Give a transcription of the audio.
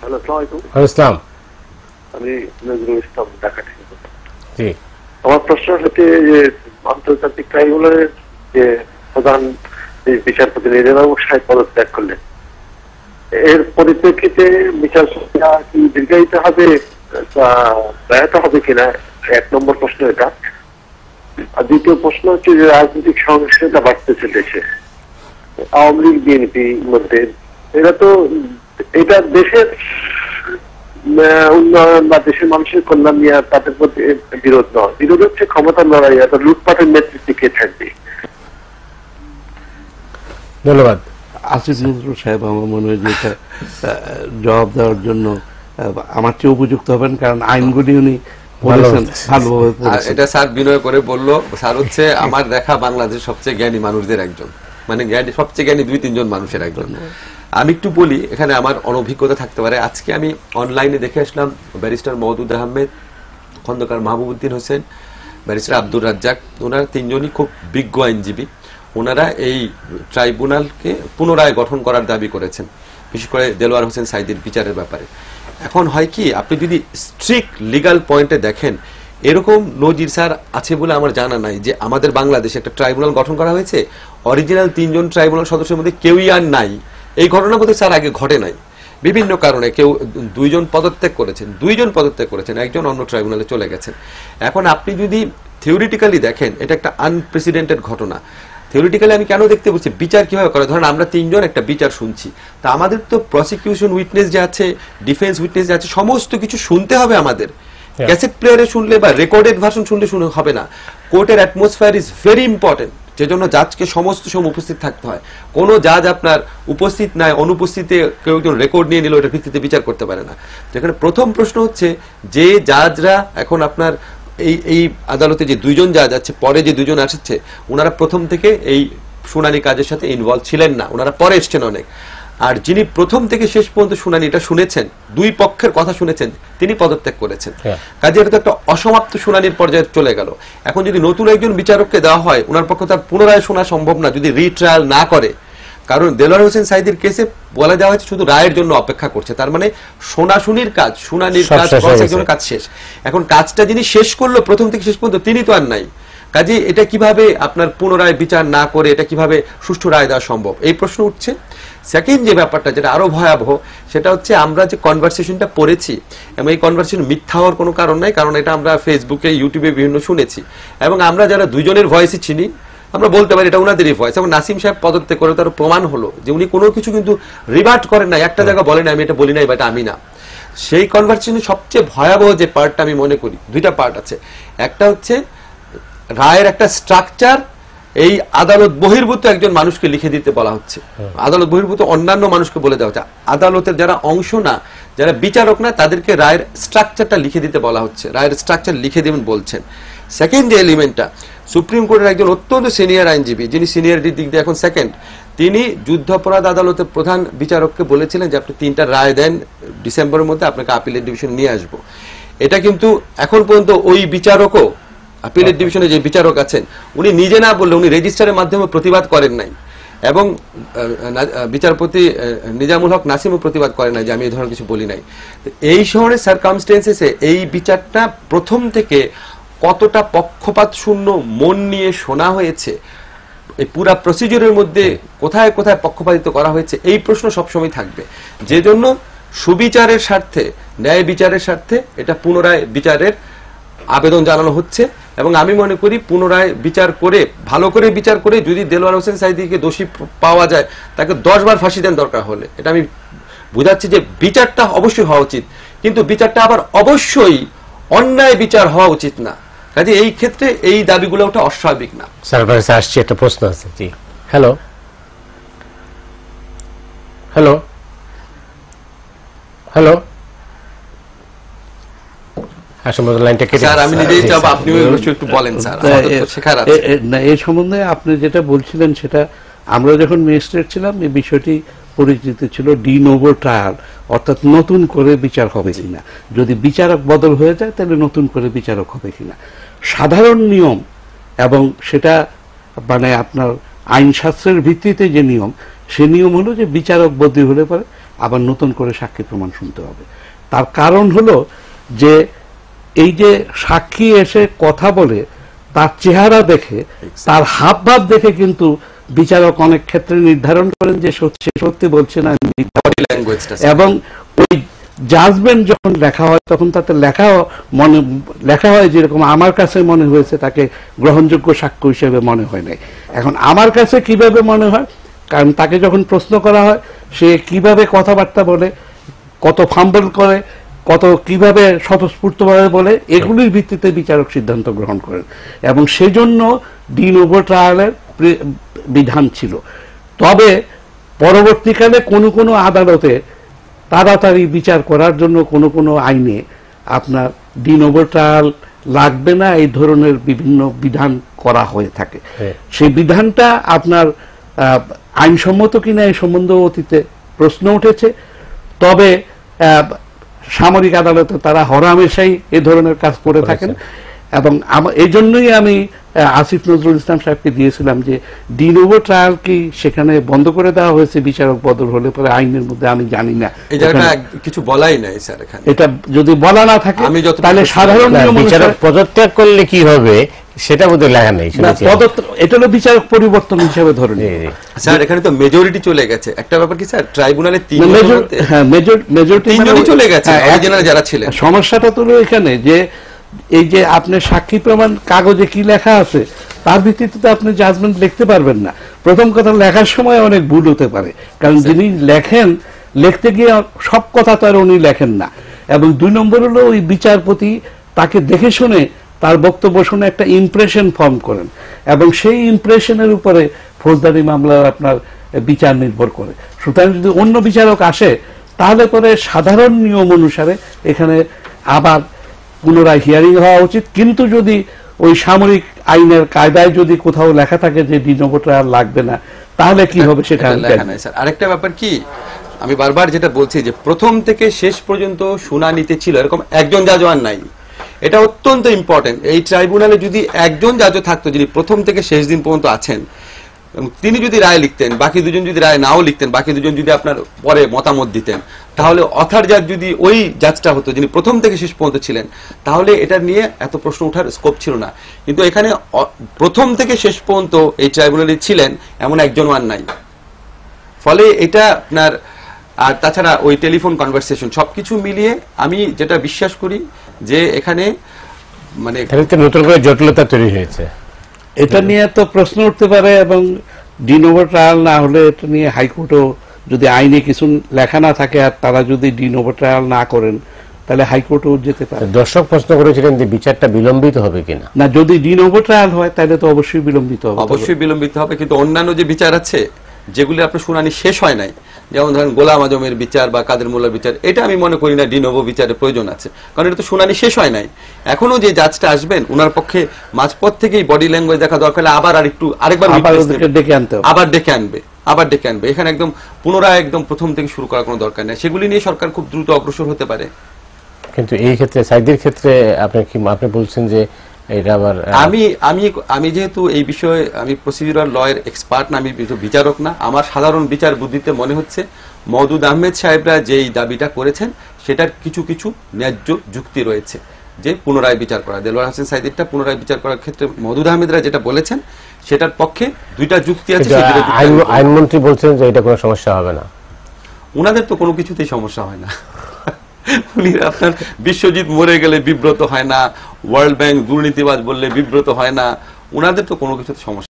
Hello, আসসালামু আলাইকুম। আসসালাম। আমি নজরুল ইসলাম, ঢাকা থেকে। জি, আমার প্রশ্ন হচ্ছে যে আন্তর্জাতিক ট্রাইব্যুনালের যে প্রধান বিচারপতি রেজাউল সাহেব পদত্যাগ করলেন, এর পরিপ্রেক্ষিতে বিচার প্রক্রিয়া কি দীর্ঘায়িত হবে বা ব্যাহত হবে কিনা, 1 নম্বর প্রশ্ন এটা। আর দ্বিতীয় প্রশ্ন হচ্ছে যে রাজনৈতিক সহিংসতা বাড়তেছে দেশে, আওয়ামী লীগ বিএনপির মধ্যে। এটা দেশের উন্নয়ন বা দেশের মানুষের কল্যাণ নিয়ে তাদের মধ্যে বিরোধ নয়, বিরোধ হচ্ছে ক্ষমতার লড়াই, এত লুটপাটের নেতৃত্বে কে থাকবে। ধন্যবাদ। আসিফ নজরুল সাহেব আমার মনে হয় যে এটা জবাব দেওয়ার জন্য আমার চেয়ে উপযুক্ত হবেন, কারণ আইনগুলি উনি পড়েছেন ভালোভাবে পড়েছেন। এটা স্যার বিনয় করে বললো, স্যার হচ্ছে আমার দেখা বাংলাদেশের সবচেয়ে জ্ঞানী মানুষদের একজন, মানে জ্ঞানী, সবচেয়ে জ্ঞানী 2-3 জন মানুষের একজন। আমি একটু বলি, এখানে আমার অনভিজ্ঞতা থাকতে পারে। আজকে আমি অনলাইনে দেখে আসলাম ব্যারিস্টার মওদুদ আহমেদ, খন্দকার মাহবুবউদ্দিন হোসেন, ব্যারিস্টার আব্দুর রাজ্জাক, ওনারা 3 জনই খুব বিজ্ঞ আইনজীবী। ওনারা এই ট্রাইব্যুনালকে পুনরায় গঠন করার দাবি করেছেন, বিশেষ করে দেলোয়ার হোসেন সাঈদীর বিচারের ব্যাপারে। এখন হয় কি, আপনি যদি স্ট্রিক্ট লিগাল পয়েন্টে দেখেন, এরকম নজির স্যার আছে বলে আমার জানা নাই যে আমাদের বাংলাদেশে একটা ট্রাইব্যুনাল গঠন করা হয়েছে, অরিজিনাল 3 জন ট্রাইব্যুনাল সদস্যের মধ্যে কেউই আর নাই। এই ঘটনা বোধহয় স্যার আগে ঘটে নাই। বিভিন্ন কারণে কেউ 2 জন পদত্যাগ করেছেন, একজন অন্য ট্রাইব্যুনালে চলে গেছেন। এখন আপনি যদি থিওরিটিক্যালি দেখেন, এটা একটা আনপ্রেসিডেন্টেড ঘটনা। থিওরিটিক্যালি আমি কেন দেখতে বলছি, বিচার কিভাবে করে, ধরেন আমরা 3 জন একটা বিচার শুনছি, তা আমাদের তো প্রসিকিউশন উইটনেস যে আছে, ডিফেন্স উইটনেস যে আছে, সমস্ত কিছু শুনতে হবে আমাদের। ক্যাসেট প্লেয়ারে শুনলে বা রেকর্ডেড ভার্সন শুনলে হবে না। কোর্টের অ্যাটমসফিয়ার ইজ ভেরি ইম্পর্টেন্ট, যেজন্য জাজকে সমস্ত সময় উপস্থিত থাকতে হয়। কোনো জাজ আপনার উপস্থিত নাই, অনুপস্থিতে কেউ একজন রেকর্ড নিয়ে নিল, এটার ভিত্তিতে বিচার করতে পারে না। যেখানে প্রথম প্রশ্ন হচ্ছে যে জাজরা এখন আপনার এই আদালতে যে 2 জন জাজ আছে, পরে যে 2 জন আসছে, ওনারা প্রথম থেকে এই শুনানি কাজের সাথে ইনভলভ ছিলেন না, ওনারা পরে এসছেন অনেক। আর যিনি প্রথম থেকে শেষ পর্যন্ত শুনানিটা শুনেছেন, 2 পক্ষের কথা শুনেছেন, তিনি পদত্যাগ করেছেন। কাজে এটা তো একটা অসমাপ্ত শুনানির পর্যায়ে চলে গেল। এখন যদি নতুন একজন বিচারককে দেওয়া হয়, ওনার পক্ষে তার পুনরায় শোনা সম্ভব না যদি রিট্রায়াল না করে। কারণ দেলোয়ার হোসেন সাঈদীর কেসে বলা দেওয়া হয়েছে শুধু রায়ের জন্য অপেক্ষা করছে, তার মানে শুনানির কাজ, শুনানির কাজ, একজনের কাজ শেষ। এখন কাজটা যিনি শেষ করলো প্রথম থেকে শেষ পর্যন্ত, তিনি তো আর নাই। কাজে এটা কিভাবে আপনার পুনরায় বিচার না করে এটা কিভাবে সুষ্ঠু রায় দেওয়া সম্ভব, এই প্রশ্ন উঠছে। সেকেন্ড যে ব্যাপারটা, যেটা আরো ভয়াবহ, সেটা হচ্ছে আমরা যে কনভারসেশনটা পড়েছি, এবং এই কনভারসেশন মিথ্যা হওয়ার কোনো কারণ নাই, কারণ এটা আমরা ফেসবুকে, ইউটিউবে বিভিন্ন শুনেছি, এবং আমরা যারা 2 জনের ভয়েসই চিনি, আমরা বলতে পারি এটা ওনাদেরই ভয়েস। এবং নাসিম সাহেব পদত্যাগ করে তার প্রমাণ হলো যে উনি কোনো কিছু কিন্তু রিভার্ট করেন না, একটা জায়গা বলেন আমি এটা বলি নাই বা এটা আমি না। সেই কনভারসেশনের সবচেয়ে ভয়াবহ যে পার্টটা আমি মনে করি, 2টা পার্ট আছে। একটা হচ্ছে রায়ের একটা স্ট্রাকচার, এই আদালত বহির্ভূত একজন মানুষকে লিখে দিতে বলা হচ্ছে, আদালত বহির্ভূত অন্যান্য মানুষকে বলে দেওয়া হচ্ছে, আদালতের যারা অংশ না, যারা বিচারক না, তাদেরকে রায়ের স্ট্রাকচারটা লিখে দিতে বলা হচ্ছে, রায়ের স্ট্রাকচার লিখে দেবেন বলছেন। সেকেন্ড যে এলিমেন্টটা, সুপ্রিম কোর্টের একজন অত্যন্ত সিনিয়র আইনজীবী, যিনি সিনিয়রিটির দিক দিয়ে এখন সেকেন্ড, তিনি যুদ্ধাপরাধ আদালতের প্রধান বিচারককে বলেছিলেন যে আপনি 3টা রায় দেন, ডিসেম্বরের মধ্যে আপনাকে আপিলের ডিভিশন নিয়ে আসবো। এটা কিন্তু এখন পর্যন্ত ওই বিচারকও, আপিলের ডিভিশনে যে বিচারক আছেন, উনি নিজে না বললে, উনি রেজিস্টারের মাধ্যমে প্রতিবাদ করেন নাই, এবং বিচারপতি নিজামুল হক নাসিমও প্রতিবাদ করেন নাই যে আমি এই ধরনের কিছু বলি নাই। এই ধরনের সার্কামস্টেন্সেসে এই বিচারটা প্রথম থেকে কতটা পক্ষপাত শূন্য মন নিয়ে শোনা হয়েছে, এই পুরা প্রসিডিউরের মধ্যে কোথায় কোথায় পক্ষপাতিত্ব করা হয়েছে, এই প্রশ্ন সবসময় থাকবে। যে জন্য সুবিচারের স্বার্থে, ন্যায় বিচারের স্বার্থে এটা পুনরায় বিচারের আবেদন জানানো হচ্ছে। এবং আমি মনে করি পুনরায় বিচার করে, ভালো করে বিচার করে, যদি দেলোয়ার হোসেন সাঈদীকে দোষী পাওয়া যায়, তাকে 10 বার ফাঁসি দেন দরকার হলে। এটা আমি বুঝাচ্ছি যে বিচারটা অবশ্যই হওয়া উচিত, কিন্তু বিচারটা আবার অবশ্যই অন্যায় বিচার হওয়া উচিত না। কাজে এই ক্ষেত্রে এই দাবিগুলো ওটা অস্বাভাবিক না। স্যার আসছে, একটা প্রশ্ন আছে। জি, হ্যালো হ্যালো হ্যালো, এই সম্বন্ধে আপনি যেটা বলছিলেন, সেটা আমরা যখন ম্যাজিস্ট্রেট ছিলাম এই বিষয়টি পরিচিত ছিল ডি নোভো ট্রায়াল, অর্থাৎ নতুন করে বিচার হবে কিনা, যদি বিচারক বদল হয়ে যায় তাহলে নতুন করে বিচারক হবে কিনা। সাধারণ নিয়ম, এবং সেটা মানে আপনার আইনশাস্ত্রের ভিত্তিতে যে নিয়ম, সে নিয়ম হলো যে বিচারক বদলি হলে পরে আবার নতুন করে সাক্ষী প্রমাণ শুনতে হবে। তার কারণ হলো যে এই যে সাক্ষী এসে কথা বলে তার চেহারা দেখে, তার হাবভাব দেখে কিন্তু বিচারক অনেক ক্ষেত্রে নির্ধারণ করেন যে সে সত্যি বলছে না, এবং ওই জাজমেন্ট যখন লেখা হয় তখন তাতে লেখা হয় যেরকম আমার কাছে মনে হয়েছে তাকে গ্রহণযোগ্য সাক্ষ্য হিসেবে মনে হয় নাই। এখন আমার কাছে কিভাবে মনে হয়, কারণ তাকে যখন প্রশ্ন করা হয় সে কিভাবে কথাবার্তা বলে, কত ফাম্বল করে, কত কিভাবে স্বতঃস্ফূর্তভাবে বলে, এগুলির ভিত্তিতে বিচারক সিদ্ধান্ত গ্রহণ করেন। এবং সেজন্য ডি নোভো ট্রায়ালের বিধান ছিল। তবে পরবর্তীকালে কোনো কোনো আদালতে তাড়াতাড়ি বিচার করার জন্য কোনো আইনে আপনার ডি নোভো ট্রায়াল লাগবে না, এই ধরনের বিভিন্ন বিধান করা হয়ে থাকে। সেই বিধানটা আপনার আইনসম্মত কিনা এই সম্বন্ধে অতীতে প্রশ্ন উঠেছে। তবে সামরিক আদালতে তারা হরহামেশাই এ ধরনের কাজ করে থাকেন, এবং এই জন্যই আমি আসিফ নজরুল ইসলাম সাহেবকে দিয়েছিলাম যে ডি নোভো ট্রায়াল কি সেখানে বন্ধ করে দেওয়া হয়েছে বিচারক বদল হলে পরে আইনের মধ্যে, আমি জানি না, কিছু বলাই নাই স্যার এখানে। এটা যদি বলা না থাকে তাহলে সাধারণ বিচারক পদত্যাগ করলে কি হবে সেটা বোধহয় লেখা নেই। এটা হলো বিচারক পরিবর্তন হিসেবে ধরে নিই স্যার। এখানে তো মেজরিটি চলে গেছে। একটা ব্যাপার কি স্যার, ট্রাইব্যুনালে মেজরিটি চলে গেছে যারা ছিলেন। সমস্যাটা তো এখানে যে এই যে আপনার সাক্ষী প্রমাণ কাগজে কি লেখা আছে তার ভিত্তিতে আপনি জাজমেন্ট লিখতে পারবেন না। প্রথম কথা, লেখার সময় অনেক ভুল হতে পারে, কারণ যিনি লেখেন লিখতে গিয়ে সব কথা তো আর উনি লেখেন না। এবং 2 নম্বর হলো ওই বিচারপতি তাকে দেখে শুনে তার বক্তব্য শুনে একটা ইমপ্রেশন ফর্ম করেন, এবং সেই ইমপ্রেশনের উপরে ফৌজদারি মামলার আপনার বিচার নির্ভর করে। সুতরাং যদি অন্য বিচারক আসে তাহলে পরে সাধারণ নিয়ম অনুসারে এখানে আবার পুনরায় হিয়ারিং হওয়া উচিত। কিন্তু যদি ওই সামরিক আইনের কায়দায় যদি কোথাও লেখা থাকে যে ডি নোভো ট্রায়াল লাগবে না, তাহলে কি হবে সেটা লেখা নাই স্যার। আরেকটা ব্যাপার কি, আমি বারবার যেটা বলছি যে প্রথম থেকে শেষ পর্যন্ত শুনানিতে ছিল এরকম একজন জাজও আর নাই। এটা অত্যন্ত ইম্পর্টেন্ট। এই ট্রাইব্যুনালে যদি একজন জাজও থাকতো যিনি প্রথম থেকে শেষ দিন পর্যন্ত আছেন, তিনি যদি রায় লিখতেন, বাকি দুজন যদি রায় নাও লিখতেন, বাকি দুজন যদি আপনার পরে মতামত দিতেন, তাহলে অথার জাজ যদি ওই জাজটা হতো যিনি প্রথম থেকে শেষ পর্যন্ত ছিলেন, তাহলে এটা নিয়ে এত প্রশ্ন ওঠার স্কোপ ছিল না। কিন্তু এখানে প্রথম থেকে শেষ পর্যন্ত এই ট্রাইব্যুনালে ছিলেন এমন একজনও আর নাই। ফলে এটা আপনার, আর তাছাড়া ওই টেলিফোন কনভারসেশন সবকিছু মিলিয়ে আমি যেটা বিশ্বাস করি যে এখানে মানে নতুন করে জটিলতা তৈরি হয়েছে। এটা নিয়ে তো প্রশ্ন উঠতে পারে, এবং ডি নোভো ট্রায়াল না হলে এটা নিয়ে হাইকোর্টও যদি আইনে কিছু লেখা না থাকে আর তারা যদি ডি নোভো ট্রায়াল না করেন তাহলে হাইকোর্টও যেতে পারে। দর্শক প্রশ্ন করেছিলেন যে বিচারটা বিলম্বিত হবে কিনা। না, যদি ডি নোভো ট্রায়াল হয় তাহলে তো অবশ্যই বিলম্বিত হবে। অবশ্যই বিলম্বিত হবে, কিন্তু অন্যান্য যে বিচার আছে যেগুলি আপনার শুনানি শেষ হয় নাই, যেমন ধরেন গোলাম আজমের বিচার বা কাদের মোল্লার বিচার, এটা আমি মনে করি না ডি নোভো বিচারের প্রয়োজন আছে, কারণ এটা তো শুনানি শেষ হয় নাই। এখনো যে জাজটা আসবেন ওনার পক্ষে মাঝপথ থেকেই বডি ল্যাঙ্গুয়েজ দেখা দরকার, আরেকবার ডেকে আনবে। এখানে একদম পুনরায় একদম প্রথম থেকে শুরু করার কোনো দরকার নেই। সেগুলি নিয়ে সরকার খুব দ্রুত অগ্রসর হতে পারে। কিন্তু এই ক্ষেত্রে সাইদির ক্ষেত্রে আপনি বলছেন যে এটা আবার আমি যেহেতু এই বিষয়ে আমি প্রসিডিউরাল লয়ের এক্সপার্ট না, আমি বিচারক না, আমার সাধারণ বিচার বুদ্ধিতে মনে হচ্ছে মওদুদ আহমেদ সাহেবরা যেই দাবিটা করেছেন সেটার কিছু কিছু ন্যায্য যুক্তি রয়েছে, যে পুনরায় বিচার করা, দেলোয়ার হোসেন সাইদিরটা পুনরায় বিচার করার ক্ষেত্রে মওদুদ আহমেদরা যেটা বলেছেন সেটার পক্ষে 2টা যুক্তি আছে। আইনমন্ত্রী বলছেন যে এটা কোনো সমস্যা হবে না। ওনাদের তো কোনো কিছুতেই সমস্যা হয় না। উনি আপনার বিশ্বজিৎ মরে গেলে বিব্রত হয় না, ওয়ার্ল্ড ব্যাংক দুর্নীতিবাজ বললে বিব্রত হয় না, ওনাদের তো কোনো কিছুতে সমস্যা